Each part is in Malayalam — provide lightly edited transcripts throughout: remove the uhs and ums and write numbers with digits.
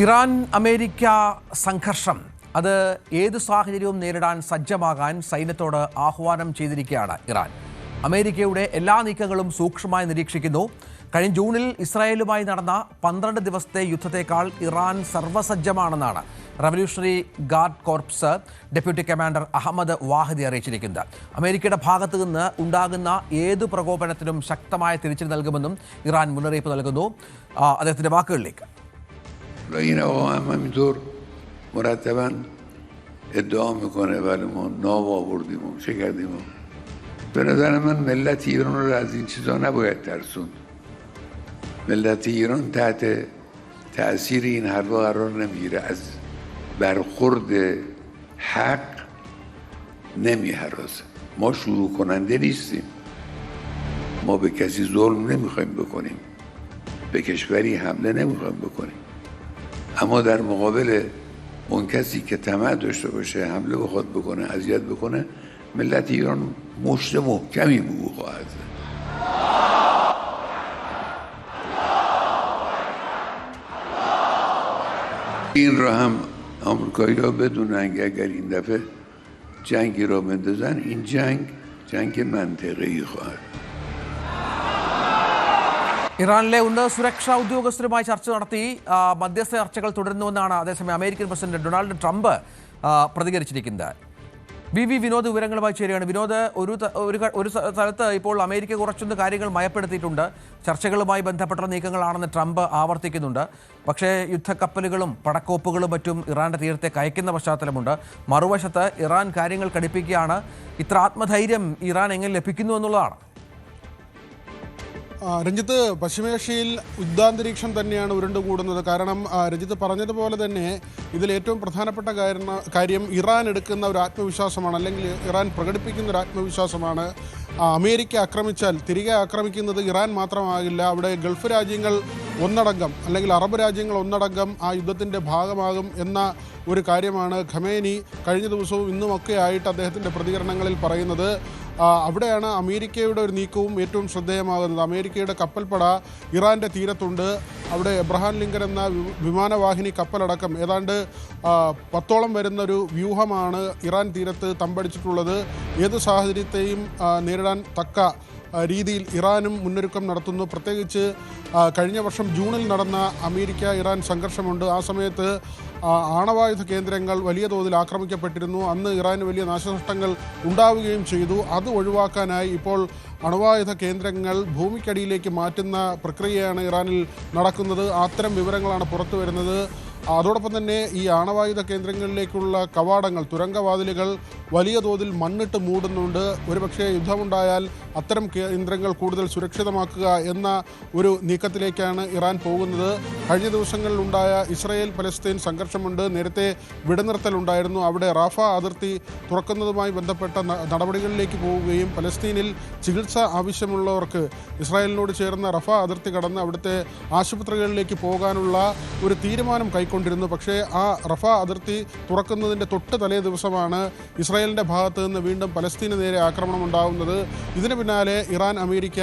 ഇറാൻ അമേരിക്ക സംഘർഷം അത് ഏത് സാഹചര്യവും നേരിടാൻ സജ്ജമാകാൻ സൈന്യത്തോട് ആഹ്വാനം ചെയ്തിരിക്കുകയാണ് ഇറാൻ. അമേരിക്കയുടെ എല്ലാ നീക്കങ്ങളും സൂക്ഷ്മമായി നിരീക്ഷിക്കുന്നു. കഴിഞ്ഞ ജൂണിൽ ഇസ്രായേലുമായി നടന്ന 12 ദിവസത്തെ യുദ്ധത്തേക്കാൾ ഇറാൻ സർവ്വസജ്ജമാണെന്നാണ് revolutionary guard corps deputy commander Ahmad Vahidi അറിയിച്ചിരിക്കുന്നത്. അമേരിക്കയുടെ ഭാഗത്തു നിന്ന് ഉണ്ടാകുന്ന ഏതു പ്രകോപനത്തിനും ശക്തമായ തിരിച്ചടി നൽകുമെന്നും ഇറാൻ മുന്നറിയിപ്പ് നൽകുന്നു. അദ്ദേഹത്തിന്റെ വാക്കുകളിലേക്ക്. این آقا هم همینطور مرتبا ادعا میکنه ولی ما نام آوردیم و چه کردیم. به نظر من ملت ایران رو از این چیزا نباید ترسوند. ملت ایران تحت تأثیر این حرفا قرار نمیگیره، از برخورد حق نمیهراسه. ما شروع کننده نیستیم، ما به کسی ظلم نمیخوایم بکنیم، به کشوری حمله نمیخوایم بکنیم، اما در مقابل اون کسی که طمع داشته باشه حمله بخواد بکنه، اذیت بکنه، ملت ایران مشت محکمی به او خواهد زد. این را هم آمریکایی‌ها بدونن که اگر این دفعه جنگی را بندازن، این جنگ منطقه‌ای خواهد. ഇറാനിലെ ഉന്നത സുരക്ഷാ ഉദ്യോഗസ്ഥരുമായി ചർച്ച നടത്തി മധ്യസ്ഥ ചർച്ചകൾ തുടരുന്നുവെന്നാണ് അതേസമയം അമേരിക്കൻ പ്രസിഡന്റ് ഡൊണാൾഡ് ട്രംപ് പ്രതികരിച്ചിരിക്കുന്നത്. വിനോദ് വിവരങ്ങളുമായി ചേരുകയാണ്. വിനോദ്, ഒരു സ്ഥലത്ത് ഇപ്പോൾ അമേരിക്ക കുറച്ചൊന്ന് കാര്യങ്ങൾ മയപ്പെടുത്തിയിട്ടുണ്ട്. ചർച്ചകളുമായി ബന്ധപ്പെട്ട നീക്കങ്ങളാണെന്ന് ട്രംപ് ആവർത്തിക്കുന്നുണ്ട്. പക്ഷേ യുദ്ധക്കപ്പലുകളും പടക്കോപ്പുകളും മറ്റും ഇറാന്റെ തീരത്തേക്ക് അയക്കുന്ന പശ്ചാത്തലമുണ്ട്. മറുവശത്ത് ഇറാൻ കാര്യങ്ങൾ കടുപ്പിക്കുകയാണ്. ഇത്ര ആത്മധൈര്യം ഇറാൻ എങ്ങനെ ലഭിക്കുന്നു എന്നുള്ളതാണ്. രഞ്ജിത്ത്, പശ്ചിമേഷ്യയിൽ യുദ്ധാന്തരീക്ഷം തന്നെയാണ് ഉരുണ്ടുകൂടുന്നത്. കാരണം രഞ്ജിത്ത് പറഞ്ഞതുപോലെ തന്നെ ഇതിൽ ഏറ്റവും പ്രധാനപ്പെട്ട കാര്യം ഇറാൻ എടുക്കുന്ന ഒരു ആത്മവിശ്വാസമാണ്, അല്ലെങ്കിൽ ഇറാൻ പ്രകടിപ്പിക്കുന്ന ഒരു ആത്മവിശ്വാസമാണ്. അമേരിക്ക ആക്രമിച്ചാൽ തിരികെ ആക്രമിക്കുന്നത് ഇറാൻ മാത്രമാകില്ല, അവിടെ ഗൾഫ് രാജ്യങ്ങൾ ഒന്നടങ്കം അല്ലെങ്കിൽ അറബ് രാജ്യങ്ങൾ ഒന്നടങ്കം ആ യുദ്ധത്തിൻ്റെ ഭാഗമാകും എന്ന ഒരു കാര്യമാണ് ഖമേനി കഴിഞ്ഞ ദിവസവും ഇന്നുമൊക്കെ ആയിട്ട് അദ്ദേഹത്തിൻ്റെ പ്രതികരണങ്ങളിൽ പറയുന്നത്. അവിടെയാണ് അമേരിക്കയുടെ ഒരു നീക്കവും ഏറ്റവും ശ്രദ്ധേയമാകുന്നത്. അമേരിക്കയുടെ കപ്പൽപ്പട ഇറാൻ്റെ തീരത്തുണ്ട്. അവിടെ എബ്രഹാം ലിങ്കൻ എന്ന വിമാനവാഹിനി കപ്പലടക്കം ഏതാണ്ട് 10ഓളം വരുന്നൊരു വ്യൂഹമാണ് ഇറാൻ തീരത്ത് തമ്പടിച്ചിട്ടുള്ളത്. ഏത് സാഹചര്യത്തെയും നേരിടാൻ തക്ക രീതിയിൽ ഇറാനും മുന്നൊരുക്കം നടത്തുന്നു. പ്രത്യേകിച്ച് കഴിഞ്ഞ വർഷം ജൂണിൽ നടന്ന അമേരിക്ക ഇറാൻ സംഘർഷമുണ്ട്. ആ സമയത്ത് ആണവായുധ കേന്ദ്രങ്ങൾ വലിയ തോതിൽ ആക്രമിക്കപ്പെട്ടിരുന്നു. അന്ന് ഇറാന് വലിയ നാശനഷ്ടങ്ങൾ ഉണ്ടാവുകയും ചെയ്തു. അത് ഒഴിവാക്കാനായി ഇപ്പോൾ അണുവായുധ കേന്ദ്രങ്ങൾ ഭൂമിക്കടിയിലേക്ക് മാറ്റുന്ന പ്രക്രിയയാണ് ഇറാനിൽ നടക്കുന്നത്. അത്തരം വിവരങ്ങളാണ് പുറത്തു വരുന്നത്. അതോടൊപ്പം തന്നെ ഈ ആണവായുധ കേന്ദ്രങ്ങളിലേക്കുള്ള കവാടങ്ങൾ, തുരങ്കവാതിലുകൾ വലിയ തോതിൽ മണ്ണിട്ട് മൂടുന്നുണ്ട്. ഒരുപക്ഷെ യുദ്ധമുണ്ടായാൽ അത്തരം കേന്ദ്രങ്ങൾ കൂടുതൽ സുരക്ഷിതമാക്കുക എന്ന ഒരു നീക്കത്തിലേക്കാണ് ഇറാൻ പോകുന്നത്. കഴിഞ്ഞ ദിവസങ്ങളിലുണ്ടായ ഇസ്രായേൽ പലസ്തീൻ സംഘർഷമുണ്ട്. നേരത്തെ വെടിനിർത്തലുണ്ടായിരുന്നു. അവിടെ റാഫ അതിർത്തി തുറക്കുന്നതുമായി ബന്ധപ്പെട്ട നടപടികളിലേക്ക് പോവുകയും പലസ്തീനിൽ ചികിത്സ ആവശ്യമുള്ളവർക്ക് ഇസ്രായേലിനോട് ചേർന്ന റഫ അതിർത്തി കടന്ന് അവിടുത്തെ ആശുപത്രികളിലേക്ക് പോകാനുള്ള ഒരു തീരുമാനം കൈക്കൊണ്ടിരുന്നു. പക്ഷേ ആ റഫ അതിർത്തി തുറക്കുന്നതിൻ്റെ തൊട്ട് തലേ ദിവസമാണ് ഇസ്രായേലിൻ്റെ ഭാഗത്ത് നിന്ന് വീണ്ടും പലസ്തീന് നേരെ ആക്രമണം ഉണ്ടാകുന്നത്. ഇതിന് പിന്നാലെ ഇറാൻ അമേരിക്ക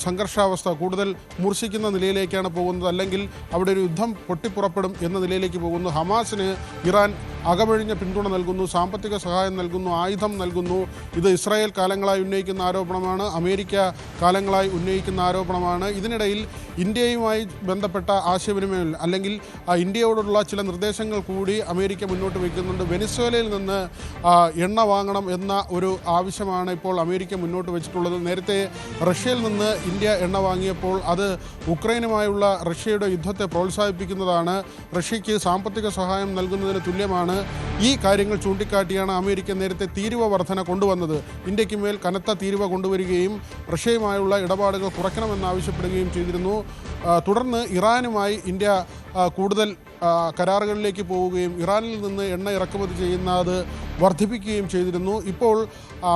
സംഘർഷാവസ്ഥ കൂടുതൽ മൂർച്ഛിക്കുന്ന നിലയിലേക്കാണ് പോകുന്നത്. അല്ലെങ്കിൽ അവിടെ ഒരു യുദ്ധം പൊട്ടിപ്പുറപ്പെടും എന്ന നിലയിലേക്ക് പോകുന്നു. ഹമാസിന് ഇറാൻ അകമഴിഞ്ഞ പിന്തുണ നൽകുന്നു, സാമ്പത്തിക സഹായം നൽകുന്നു, ആയുധം നൽകുന്നു. ഇത് ഇസ്രായേൽ കാലങ്ങളായി ഉന്നയിക്കുന്ന ആരോപണമാണ്, അമേരിക്ക കാലങ്ങളായി ഉന്നയിക്കുന്ന ആരോപണമാണ്. ഇതിനിടയിൽ ഇന്ത്യയുമായി ബന്ധപ്പെട്ട ആശയവിനിമയം അല്ലെങ്കിൽ ഇന്ത്യയോടുള്ള ചില നിർദ്ദേശങ്ങൾ കൂടി അമേരിക്ക മുന്നോട്ട് വയ്ക്കുന്നുണ്ട്. വെനിസ്വേലയിൽ നിന്ന് എണ്ണ വാങ്ങണം എന്ന ഒരു ആവശ്യമാണ് ഇപ്പോൾ അമേരിക്ക മുന്നോട്ട് വെച്ചിട്ടുള്ളത്. നേരത്തെ റഷ്യയിൽ നിന്ന് ഇന്ത്യ എണ്ണ വാങ്ങിയപ്പോൾ അത് ഉക്രൈനുമായുള്ള റഷ്യയുടെ യുദ്ധത്തെ പ്രോത്സാഹിപ്പിക്കുന്നതാണ്, റഷ്യയ്ക്ക് സാമ്പത്തിക സഹായം നൽകുന്നതിന് തുല്യമാണ്. ഈ കാര്യങ്ങൾ ചൂണ്ടിക്കാട്ടിയാണ് അമേരിക്ക നേരത്തെ തീരുവ വർധന കൊണ്ടുവന്നത്. ഇന്ത്യക്ക് മേൽ കനത്ത തീരുവ കൊണ്ടുവരികയും റഷ്യയുമായുള്ള ഇടപാടുകൾ കുറയ്ക്കണമെന്നാവശ്യപ്പെടുകയും ചെയ്തിരുന്നു. തുടർന്ന് ഇറാനുമായി ഇന്ത്യ കൂടുതൽ കരാറുകളിലേക്ക് പോവുകയും ഇറാനിൽ നിന്ന് എണ്ണ ഇറക്കുമതി ചെയ്യുന്നത് വർദ്ധിപ്പിക്കുകയും ചെയ്തിരുന്നു. ഇപ്പോൾ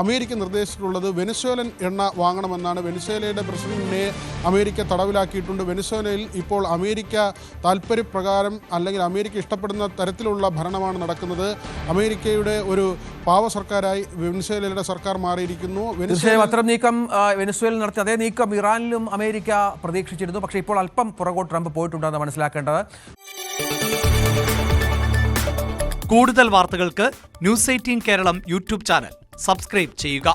അമേരിക്ക നിർദ്ദേശിച്ചിട്ടുള്ളത് വെനിസ്വേലൻ എണ്ണ വാങ്ങണമെന്നാണ്. വെനിസ്വേലയുടെ പ്രസിഡന്റിനെ അമേരിക്ക തടവിലാക്കിയിട്ടുണ്ട്. വെനിസ്വേലയിൽ ഇപ്പോൾ അമേരിക്ക താൽപ്പര്യപ്രകാരം അല്ലെങ്കിൽ അമേരിക്ക ഇഷ്ടപ്പെടുന്ന തരത്തിലുള്ള ഭരണമാണ് നടക്കുന്നത്. അമേരിക്കയുടെ ഒരു പാവ സർക്കാരായി വെനിസ്വേലയുടെ സർക്കാർ മാറിയിരിക്കുന്നു. അത്തരം നീക്കം വെനിസ്വേലയിൽ നടത്തി അതേ നീക്കം ഇറാനിലും അമേരിക്ക പ്രതീക്ഷിച്ചിരുന്നു. പക്ഷേ ഇപ്പോൾ അല്പം പുറകോട്ട് ട്രംപ് പോയിട്ടുണ്ടെന്ന് മനസ്സിലാക്കേണ്ടത്. കൂടുതൽ വാർത്തകൾക്ക് news 18 Keralam YouTube channel subscribe ചെയ്യുക.